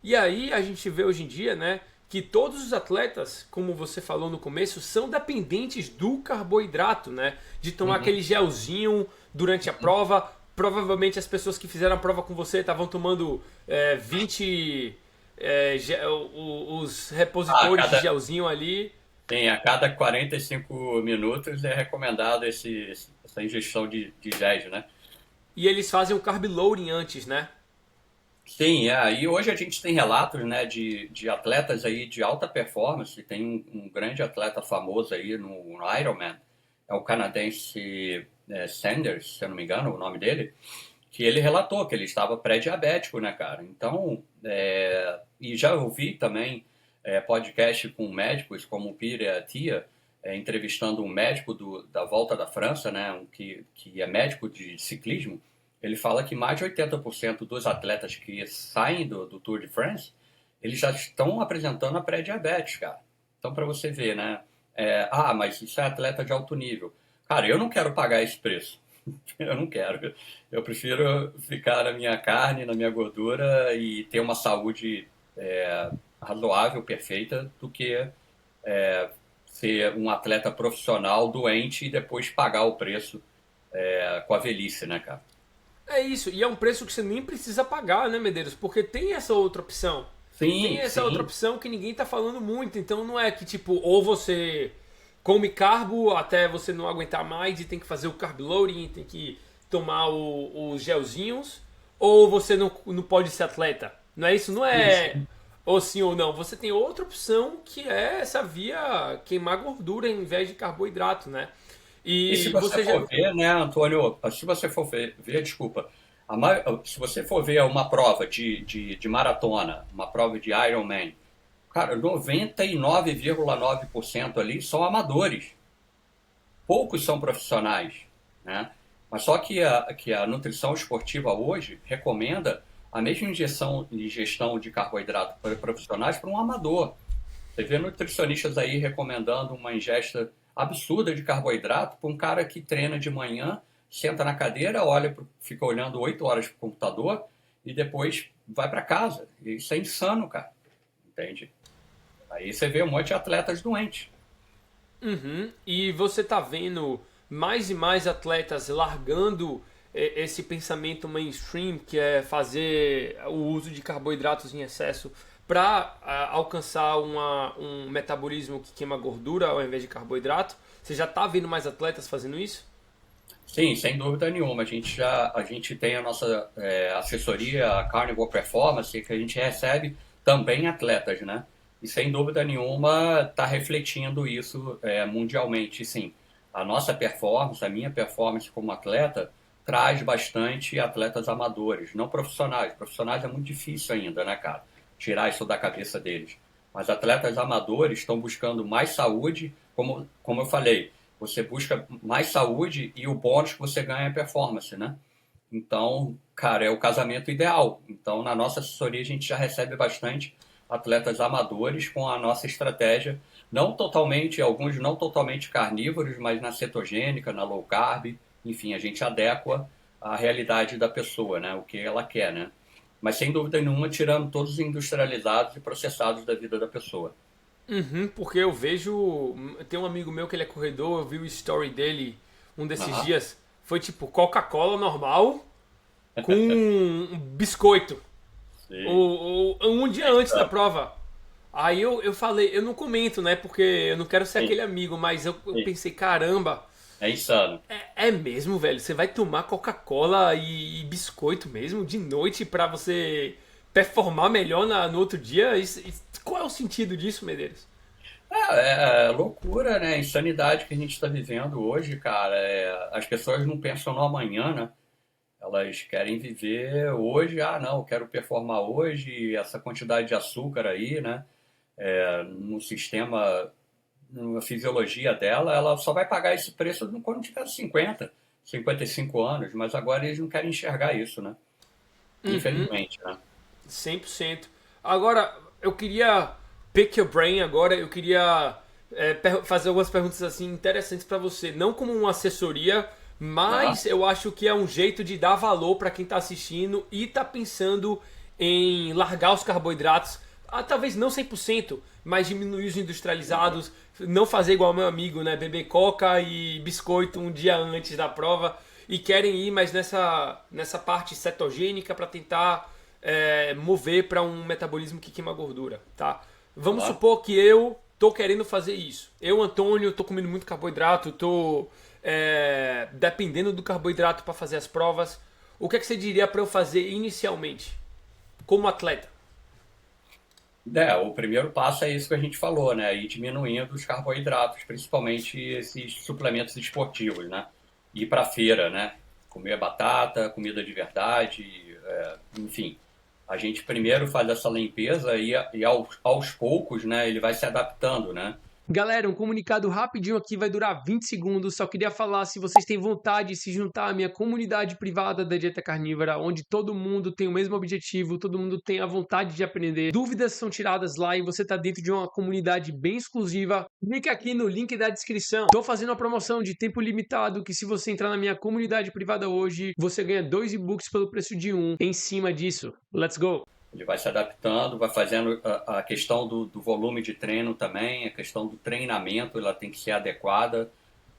E aí a gente vê hoje em dia, né, que todos os atletas, como você falou no começo, são dependentes do carboidrato, né? De tomar Uhum, aquele gelzinho durante a uhum. prova. Provavelmente as pessoas que fizeram a prova com você estavam tomando 20 os Ah, repositores de gelzinho ali. a cada 45 minutos é recomendado essa ingestão de géis, né? E eles fazem o carb loading antes, né? Sim, e hoje a gente tem relatos, né, de atletas aí de alta performance. Tem um grande atleta famoso aí no Ironman, é o canadense Sanders, se eu não me engano, o nome dele, que ele relatou que ele estava pré-diabético, né, cara? Então, e já ouvi também podcast com médicos como o Pire e a Tia, entrevistando um médico da Volta da França, né, que é médico de ciclismo. Ele fala que mais de 80% dos atletas que saem do Tour de France, eles já estão apresentando a pré-diabetes, cara. Então, para você ver, né? Mas isso é atleta de alto nível. Cara, eu não quero pagar esse preço. Eu não quero. Eu prefiro ficar na minha carne, na minha gordura e ter uma saúde razoável, perfeita, do que ser um atleta profissional doente e depois pagar o preço com a velhice, né, cara? É isso, e é um preço que você nem precisa pagar, né, Medeiros? Porque tem essa outra opção. Tem Sim, essa outra sim. opção que ninguém tá falando muito, então não é que tipo, ou você come carbo até você não aguentar mais e tem que fazer o carb loading, tem que tomar os gelzinhos, ou você não pode ser atleta. Não é isso? Não Isso. é ou sim ou não. Você tem outra opção que é essa via queimar gordura em vez de carboidrato, né? E se E você você já. for ver, né, Antônio, se você for ver, desculpa, se você for ver uma prova de maratona, uma prova de Ironman, cara, 99,9% ali são amadores, poucos são profissionais, né? Mas só que a nutrição esportiva hoje recomenda a mesma ingestão de carboidrato para profissionais para um amador. Você vê nutricionistas aí recomendando uma ingesta absurda de carboidrato para um cara que treina de manhã, senta na cadeira, fica olhando 8 horas para o computador e depois vai para casa. Isso é insano, cara. Entende? Aí você vê um monte de atletas doentes. Uhum. E você tá vendo mais e mais atletas largando esse pensamento mainstream que é fazer o uso de carboidratos em excesso para alcançar um metabolismo que queima gordura ao invés de carboidrato. Você já tá vendo mais atletas fazendo isso? Sim, sem dúvida nenhuma. A gente tem a nossa assessoria, a Carnivore Performance, que a gente recebe também atletas, né? E sem dúvida nenhuma está refletindo isso mundialmente, sim. A nossa performance, a minha performance como atleta, traz bastante atletas amadores, não profissionais. Profissionais é muito difícil ainda, né, cara? Tirar isso da cabeça deles. Mas atletas amadores estão buscando mais saúde, como eu falei, você busca mais saúde e o bônus que você ganha é performance, né? Então, cara, é o casamento ideal. Então, na nossa assessoria, a gente já recebe bastante atletas amadores com a nossa estratégia, não totalmente, alguns não totalmente carnívoros, mas na cetogênica, na low carb, enfim, a gente adequa à realidade da pessoa, né? O que ela quer, né? Mas sem dúvida nenhuma, tirando todos os industrializados e processados da vida da pessoa. Uhum, porque eu vejo. Tem um amigo meu que ele é corredor, eu vi o story dele um desses Aham. dias. Foi tipo Coca-Cola normal com um biscoito. Sim. Um dia É antes da insano. prova. Aí eu falei, eu não comento, né? Porque eu não quero ser Sim, aquele amigo, mas eu sim. pensei, caramba, É insano. é mesmo, velho? Você vai tomar Coca-Cola e biscoito mesmo de noite pra você performar melhor no outro dia? Qual é o sentido disso, Medeiros? É loucura, né? Insanidade que a gente está vivendo hoje, cara. As pessoas não pensam no amanhã, né? Elas querem viver hoje. Ah, não, eu quero performar hoje, essa quantidade de açúcar aí, né? No sistema, na fisiologia dela, ela só vai pagar esse preço quando tiver 55 anos, mas agora eles não querem enxergar isso, né? Uhum, Infelizmente, né? 100%. Agora, eu queria pick your brain agora, eu queria fazer algumas perguntas assim interessantes pra você, não como uma assessoria, Aham. mas eu acho que é um jeito de dar valor pra quem tá assistindo e tá pensando em largar os carboidratos, talvez não 100%, mas diminuir os industrializados, não fazer igual meu amigo, né? Beber coca e biscoito um dia antes da prova, e querem ir mais nessa parte cetogênica para tentar mover para um metabolismo que queima gordura, tá? Vamos supor que eu tô querendo fazer isso. Eu, Antônio, tô comendo muito carboidrato, tô dependendo do carboidrato para fazer as provas. O que é que você diria para eu fazer inicialmente, como atleta? O primeiro passo é isso que a gente falou, né? Ir diminuindo os carboidratos, principalmente esses suplementos esportivos, né? Ir para feira, né? Comer batata, comida de verdade, enfim. A gente primeiro faz essa limpeza e aos poucos, né? Ele vai se adaptando, né? Galera, um comunicado rapidinho aqui, vai durar 20 segundos. Só queria falar, se vocês têm vontade de se juntar à minha comunidade privada da Dieta Carnívora, onde todo mundo tem o mesmo objetivo, todo mundo tem a vontade de aprender, dúvidas são tiradas lá e você tá dentro de uma comunidade bem exclusiva, clica aqui no link da descrição. Tô fazendo uma promoção de tempo limitado, que se você entrar na minha comunidade privada hoje, você ganha 2 e-books pelo preço de um. Em cima disso, let's go! Ele vai se adaptando, vai fazendo a questão do volume de treino também, a questão do treinamento, ela tem que ser adequada,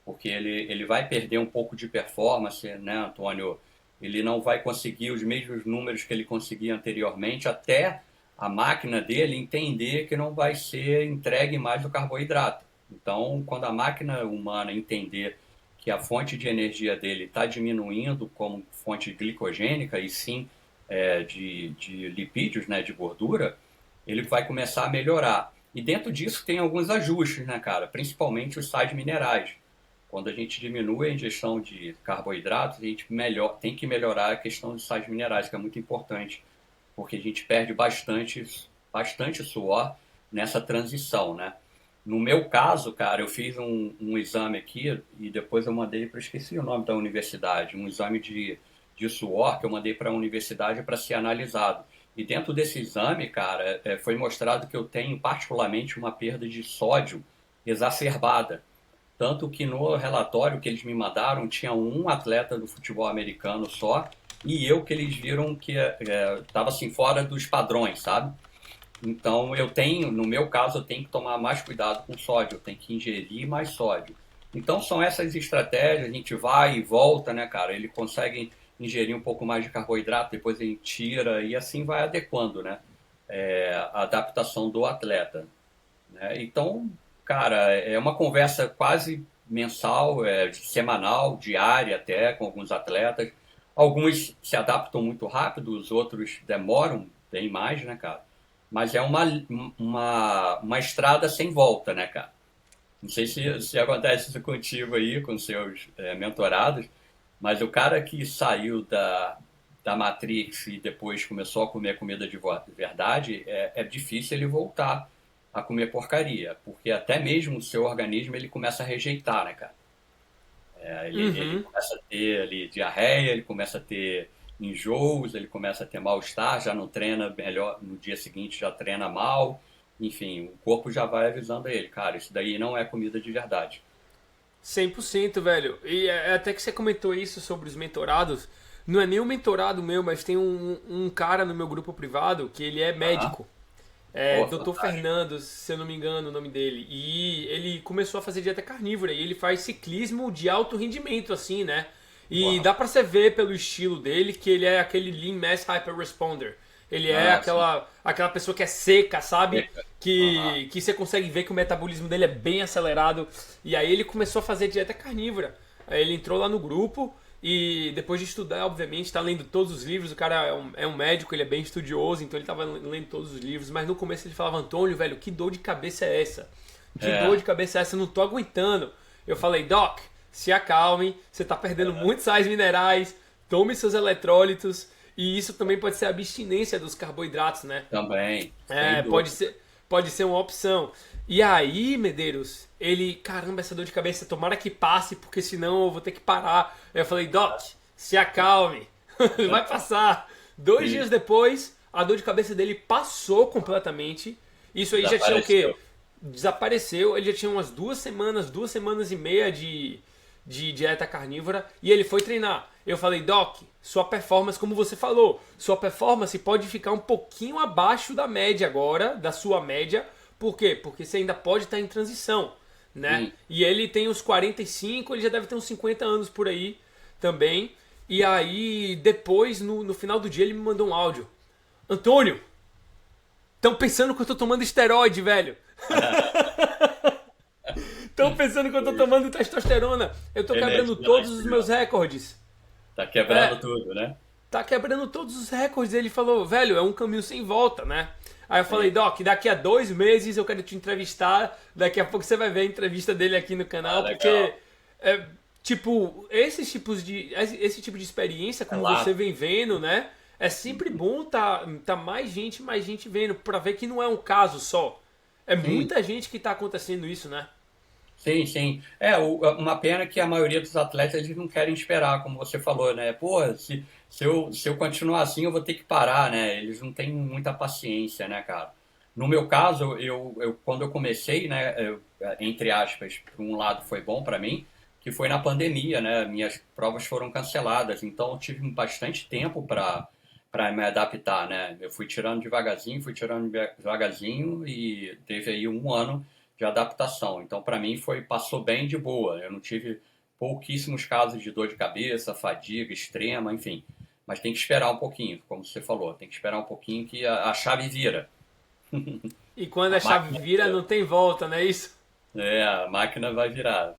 porque ele vai perder um pouco de performance, né, Antônio? Ele não vai conseguir os mesmos números que ele conseguia anteriormente, até a máquina dele entender que não vai ser entregue mais o carboidrato. Então, quando a máquina humana entender que a fonte de energia dele está diminuindo como fonte glicogênica e sim de lipídios, né, de gordura, ele vai começar a melhorar. E dentro disso tem alguns ajustes, né, cara? Principalmente os sais minerais. Quando a gente diminui a ingestão de carboidratos, a gente tem que melhorar a questão dos sais minerais, que é muito importante, porque a gente perde bastante suor nessa transição, né? No meu caso, cara, eu fiz um exame aqui e depois eu mandei para, esqueci o nome da universidade, um exame de suor que eu mandei para a universidade para ser analisado. E dentro desse exame, cara, foi mostrado que eu tenho particularmente uma perda de sódio exacerbada. Tanto que no relatório que eles me mandaram tinha um atleta do futebol americano só e eu que eles viram que estava assim fora dos padrões, sabe? Então no meu caso, eu tenho que tomar mais cuidado com sódio, eu tenho que ingerir mais sódio. Então são essas estratégias, a gente vai e volta, né, cara? Ele consegue ingerir um pouco mais de carboidrato, depois ele tira e assim vai adequando, né? A adaptação do atleta, né? Então, cara, é uma conversa quase mensal, semanal, diária até, com alguns atletas. Alguns se adaptam muito rápido, os outros demoram bem mais, né, cara? Mas é uma estrada sem volta, né, cara? Não sei se acontece isso contigo aí, com seus mentorados, mas o cara que saiu da Matrix e depois começou a comer comida de verdade, é difícil ele voltar a comer porcaria, porque até mesmo o seu organismo ele começa a rejeitar, né, cara? Ele começa a ter ali diarreia, ele começa a ter enjoos, ele começa a ter mal-estar, já não treina melhor, no dia seguinte já treina mal, enfim, o corpo já vai avisando ele, cara, isso daí não é comida de verdade. 100%, velho. E até que você comentou isso sobre os mentorados. Não é nem um mentorado meu, mas tem um cara no meu grupo privado que ele é Aham. médico. Pô, Dr. fantástico. Fernando, se eu não me engano o nome dele. E ele começou a fazer dieta carnívora. E ele faz ciclismo de alto rendimento, assim, né? E Porra. dá pra você ver pelo estilo dele que ele é aquele Lean Mass Hyper Responder. Ele é Ah, sim. aquela pessoa que é seca, sabe? Seca. Aham. Que você consegue ver que o metabolismo dele é bem acelerado. E aí ele começou a fazer dieta carnívora. Aí ele entrou lá no grupo e depois de estudar, obviamente, está lendo todos os livros. O cara é um médico, ele é bem estudioso, então ele estava lendo todos os livros. Mas no começo ele falava, Antônio, velho, que dor de cabeça é essa? Que dor É, de cabeça é essa? Eu não tô aguentando. Eu falei, Doc, se acalme, você tá perdendo muitos sais minerais, tome seus eletrólitos. E isso também pode ser a abstinência dos carboidratos, né? também, sem É, dúvida. pode ser uma opção. E aí, Medeiros, ele, caramba, essa dor de cabeça, tomara que passe, porque senão eu vou ter que parar. Aí eu falei, Doc, se acalme, vai passar. 2 dias Sim, depois, a dor de cabeça dele passou completamente. Isso aí já tinha o quê? desapareceu. Desapareceu, ele já tinha umas 2 semanas e meia de dieta carnívora e ele foi treinar. Eu falei, Doc, sua performance, como você falou, sua performance pode ficar um pouquinho abaixo da média agora, da sua média. Por quê? Porque você ainda pode estar em transição, né? Sim. E ele tem uns 45, ele já deve ter uns 50 anos por aí também. E aí, depois, no final do dia, ele me mandou um áudio. Antônio, estão pensando que eu tô tomando esteroide, velho. Estão pensando que eu tô tomando testosterona. Eu tô quebrando todos Energizante, os viu? meus recordes. Tá quebrando É, tudo, né? tá quebrando todos os recordes. Ele falou, velho, é um caminho sem volta, né? Aí eu falei, Sim. Doc, daqui a 2 meses eu quero te entrevistar. Daqui a pouco você vai ver a entrevista dele aqui no Ah, canal, porque, legal. tipo, esse tipo de experiência, como você Relato. vem vendo, né? É sempre bom tá mais gente vendo, pra ver que não é um caso só. É Sim, muita gente que tá acontecendo isso, né? sim, sim. Uma pena que a maioria dos atletas eles não querem esperar, como você falou, né? Pô, se eu continuar assim, eu vou ter que parar, né? Eles não têm muita paciência, né, cara? No meu caso, quando eu comecei, né, entre aspas, por um lado foi bom para mim, que foi na pandemia, né? Minhas provas foram canceladas, então eu tive bastante tempo para me adaptar, né? Eu fui tirando devagarzinho e teve aí um ano de adaptação. Então, para mim, passou bem de boa. Eu não tive pouquíssimos casos de dor de cabeça, fadiga extrema, enfim. Mas tem que esperar um pouquinho, como você falou, tem que esperar um pouquinho que a chave vira. E quando a A chave máquina vira, vira. não tem volta, não é isso? A máquina vai virar.